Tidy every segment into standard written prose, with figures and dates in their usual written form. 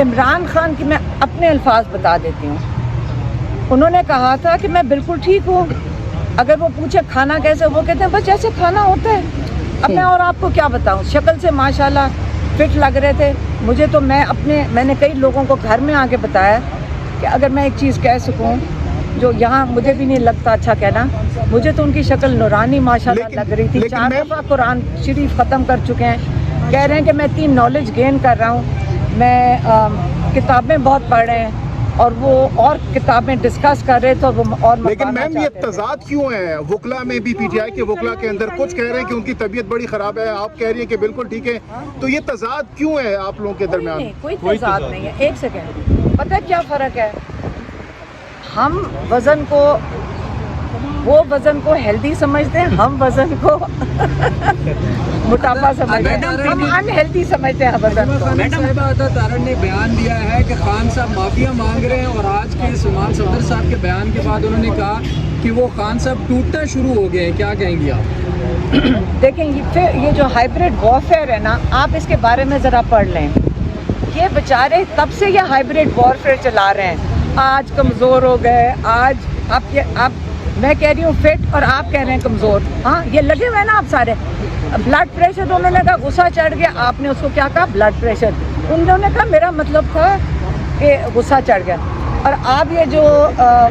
عمران خان کی میں اپنے الفاظ بتا دیتی ہوں. انہوں نے کہا تھا کہ میں بالکل ٹھیک ہوں. اگر وہ پوچھے کھانا کیسے, وہ کہتے ہیں بس جیسے کھانا ہوتا ہے. اب میں اور آپ کو کیا بتاؤں, شکل سے ماشاءاللہ فٹ لگ رہے تھے مجھے تو. میں نے کئی لوگوں کو گھر میں آ کے بتایا کہ اگر میں ایک چیز کہہ سکوں جو یہاں مجھے بھی نہیں لگتا اچھا کہنا, مجھے تو ان کی شکل نورانی ماشاءاللہ لگ رہی تھی. 4 دفعہ قرآن شریف ختم کر چکے ہیں. کہہ رہے ہیں کہ میں 3 نالج گین کر رہا ہوں. میں کتابیں بہت پڑھ رہے ہیں اور وہ اور کتابیں ڈسکس کر رہے تھے اور وہ اور. لیکن میم یہ تضاد کیوں ہے وکلا میں بھی, پی ٹی آئی کے وکلا کے اندر کچھ کہہ رہے ہیں کہ ان کی طبیعت بڑی خراب ہے, آپ کہہ رہی ہیں کہ بالکل ٹھیک ہے. تو یہ تضاد کیوں ہے آپ لوگوں کے درمیان؟ کوئی تضاد نہیں ہے. ایک سیکنڈ, پتہ کیا فرق ہے؟ ہم وزن کو, وہ وزن کو ہیلدی سمجھتے ہیں, ہم وزن کو موٹاپا سمجھتے ہیں. ہم انہیلدی سمجھتے ہیں وزن کو. میڈم صاحبہ تارن نے بیان دیا ہے کہ خان صاحب معافیا مانگ رہے ہیں, اور آج کے سلمان صفدر صاحب کے بیان کے بعد انہوں نے کہا کہ وہ خان صاحب ٹوٹنا شروع ہو گئے ہیں. کیا کہیں گی آپ؟ دیکھیں یہ جو ہائیبریڈ وارفیئر ہے نا, آپ اس کے بارے میں ذرا پڑھ لیں. یہ بیچارے تب سے یہ ہائیبریڈ وارفیئر چلا رہے ہیں. آج کمزور ہو گئے, آج آپ میں کہہ رہی ہوں فٹ اور آپ کہہ رہے ہیں کمزور. ہاں یہ لگے ہوئے ہیں نا آپ سارے. بلڈ پریشر انہوں نے کہا غصہ چڑھ گیا, آپ نے اس کو کیا کہا بلڈ پریشر. انہوں نے کہا میرا مطلب تھا کہ غصہ چڑھ گیا. اور آپ یہ جو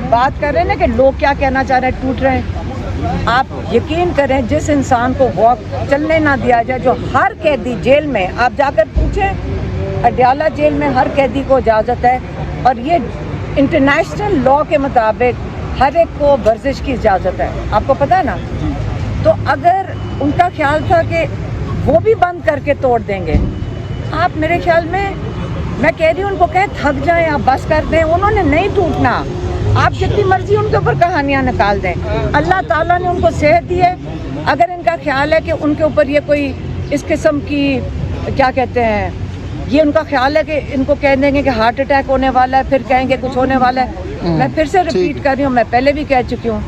بات کر رہے ہیں نا کہ لوگ کیا کہنا چاہ رہے ہیں, ٹوٹ رہے ہیں, آپ یقین کریں جس انسان کو واک چلنے نہ دیا جائے, جو ہر قیدی جیل میں, آپ جا کر پوچھیں اڈیالہ جیل میں ہر قیدی کو اجازت ہے, اور یہ انٹرنیشنل لاء کے مطابق ہر ایک کو ورزش کی اجازت ہے, آپ کو پتہ ہے نا. تو اگر ان کا خیال تھا کہ وہ بھی بند کر کے توڑ دیں گے, آپ میرے خیال میں کہہ رہی ہوں ان کو کہیں تھک جائیں, آپ بس کر دیں. انہوں نے نہیں ٹوٹنا. آپ جتنی مرضی ان کے اوپر کہانیاں نکال دیں, اللہ تعالیٰ نے ان کو صحت دی ہے. اگر ان کا خیال ہے کہ ان کے اوپر یہ کوئی اس قسم کی کیا کہتے ہیں, یہ ان کا خیال ہے کہ ان کو کہہ دیں گے کہ ہارٹ اٹیک ہونے والا ہے, پھر کہیں گے کچھ ہونے والا ہے. میں پھر سے ریپیٹ کر رہی ہوں, میں پہلے بھی کہہ چکی ہوں,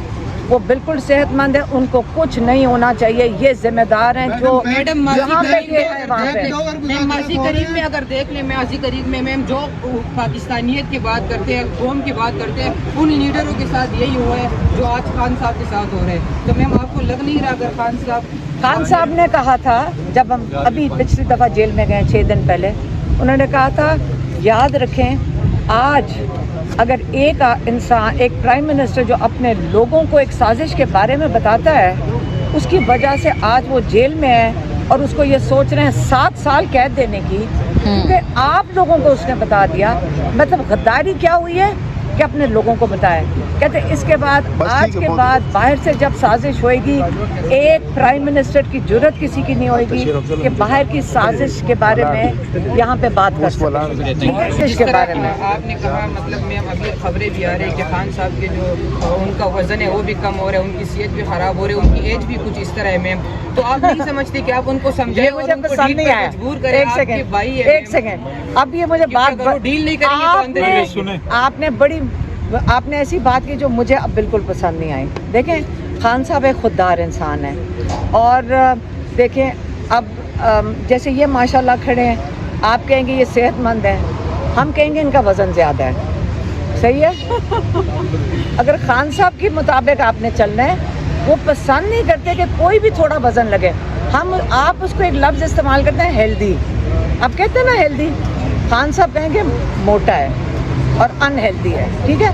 وہ بالکل صحت مند ہے, ان کو کچھ نہیں ہونا چاہیے. یہ ذمہ دار ہیں جو یہاں پہ وہاں پہ. ماضی قریب میں اگر دیکھ لیں, ماضی قریب میں میم جو پاکستانیت کی بات کرتے ہیں, قوم کی بات کرتے ہیں, ان لیڈروں کے ساتھ یہی ہوا ہے جو آج خان صاحب کے ساتھ ہو رہے ہیں. تو میم آپ کو لگ نہیں رہا اگر خان صاحب نے کہا تھا جب ہم ابھی پچھلی دفعہ جیل میں گئے 6 دن پہلے, انہوں نے کہا تھا یاد رکھیں آج اگر ایک انسان, ایک پرائم منسٹر جو اپنے لوگوں کو ایک سازش کے بارے میں بتاتا ہے, اس کی وجہ سے آج وہ جیل میں ہے اور اس کو یہ سوچ رہے ہیں 7 سال قید دینے کی, کیونکہ آپ لوگوں کو اس نے بتا دیا. مطلب غداری کیا ہوئی ہے کہ اپنے لوگوں کو بتائے. کہتے اس کے بعد آج کے بعد باہر سے جب سازش ہوئے گی, ایک پرائم منسٹر کی جرت کسی کی نہیں ہوئے گی کہ باہر کی سازش کے بارے میں یہاں پہ بات کر سکے. اس کے بارے میں آپ نے کہا مطلب میں ابھی خبریں بھی آ رہی ہیں کہ خان صاحب کے جو ان کا وزن ہے وہ بھی کم ہو رہا ہے, ان کی صحت بھی خراب ہو رہی ہے, ان کی ایج بھی کچھ اس طرح ہے میم. تو آپ نہیں سمجھتے کہ آپ ان کو سمجھائیں اور ان کو ڈیل پر مجبور کریں؟ ایک سیکنڈ, اب یہ مجھے بات ڈیل نہیں کریں گے تو اندر آپ نے ایسی بات کی جو مجھے اب بالکل پسند نہیں آئی. دیکھیں خان صاحب ایک خوددار انسان ہے, اور دیکھیں اب جیسے یہ ماشاءاللہ کھڑے ہیں, آپ کہیں گے یہ صحت مند ہے, ہم کہیں گے ان کا وزن زیادہ ہے. صحیح ہے. اگر خان صاحب کے مطابق آپ نے چلنا ہے, وہ پسند نہیں کرتے کہ کوئی بھی تھوڑا وزن لگے. آپ اس کو ایک لفظ استعمال کرتے ہیں ہیلدی, آپ کہتے ہیں نا ہیلدی, خان صاحب کہیں گے موٹا ہے اور انہیلدی ہے. ٹھیک ہے.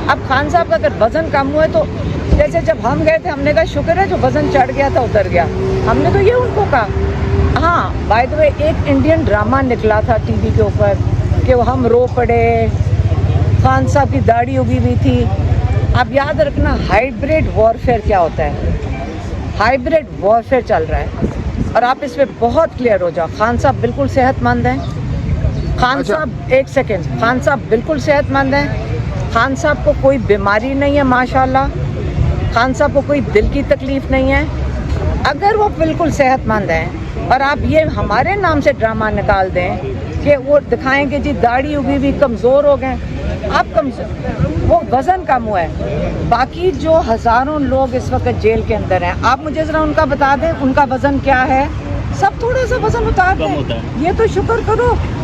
اب خان صاحب کا اگر وزن کم ہوا ہے تو جیسے جب ہم گئے تھے ہم نے کہا شکر ہے جو وزن چڑھ گیا تھا اتر گیا, ہم نے تو یہ ان کو کہا. ہاں بائی دا وے ایک انڈین ڈرامہ نکلا تھا ٹی وی کے اوپر کہ وہ ہم رو پڑے, خان صاحب کی داڑھی اگی ہوئی تھی. اب یاد رکھنا ہائیبریڈ وارفیئر کیا ہوتا ہے, ہائیبریڈ وارفیئر چل رہا ہے, اور آپ اس پہ بہت کلیئر ہو جاؤ. خان صاحب بالکل صحت مند ہیں. خان صاحب ایک سیکنڈ, خان صاحب بالکل صحت مند ہیں. خان صاحب کو کوئی بیماری نہیں ہے ماشاءاللہ. خان صاحب کو کوئی دل کی تکلیف نہیں ہے. اگر وہ بالکل صحت مند ہیں اور آپ یہ ہمارے نام سے ڈرامہ نکال دیں کہ وہ دکھائیں گے جی داڑھی ہوئی بھی کمزور ہو گئے, آپ وہ وزن کم ہوا ہے. باقی جو ہزاروں لوگ اس وقت جیل کے اندر ہیں, آپ مجھے ذرا ان کا بتا دیں ان کا وزن کیا ہے. سب تھوڑا سا وزن اتار دیں. یہ تو شکر کرو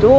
2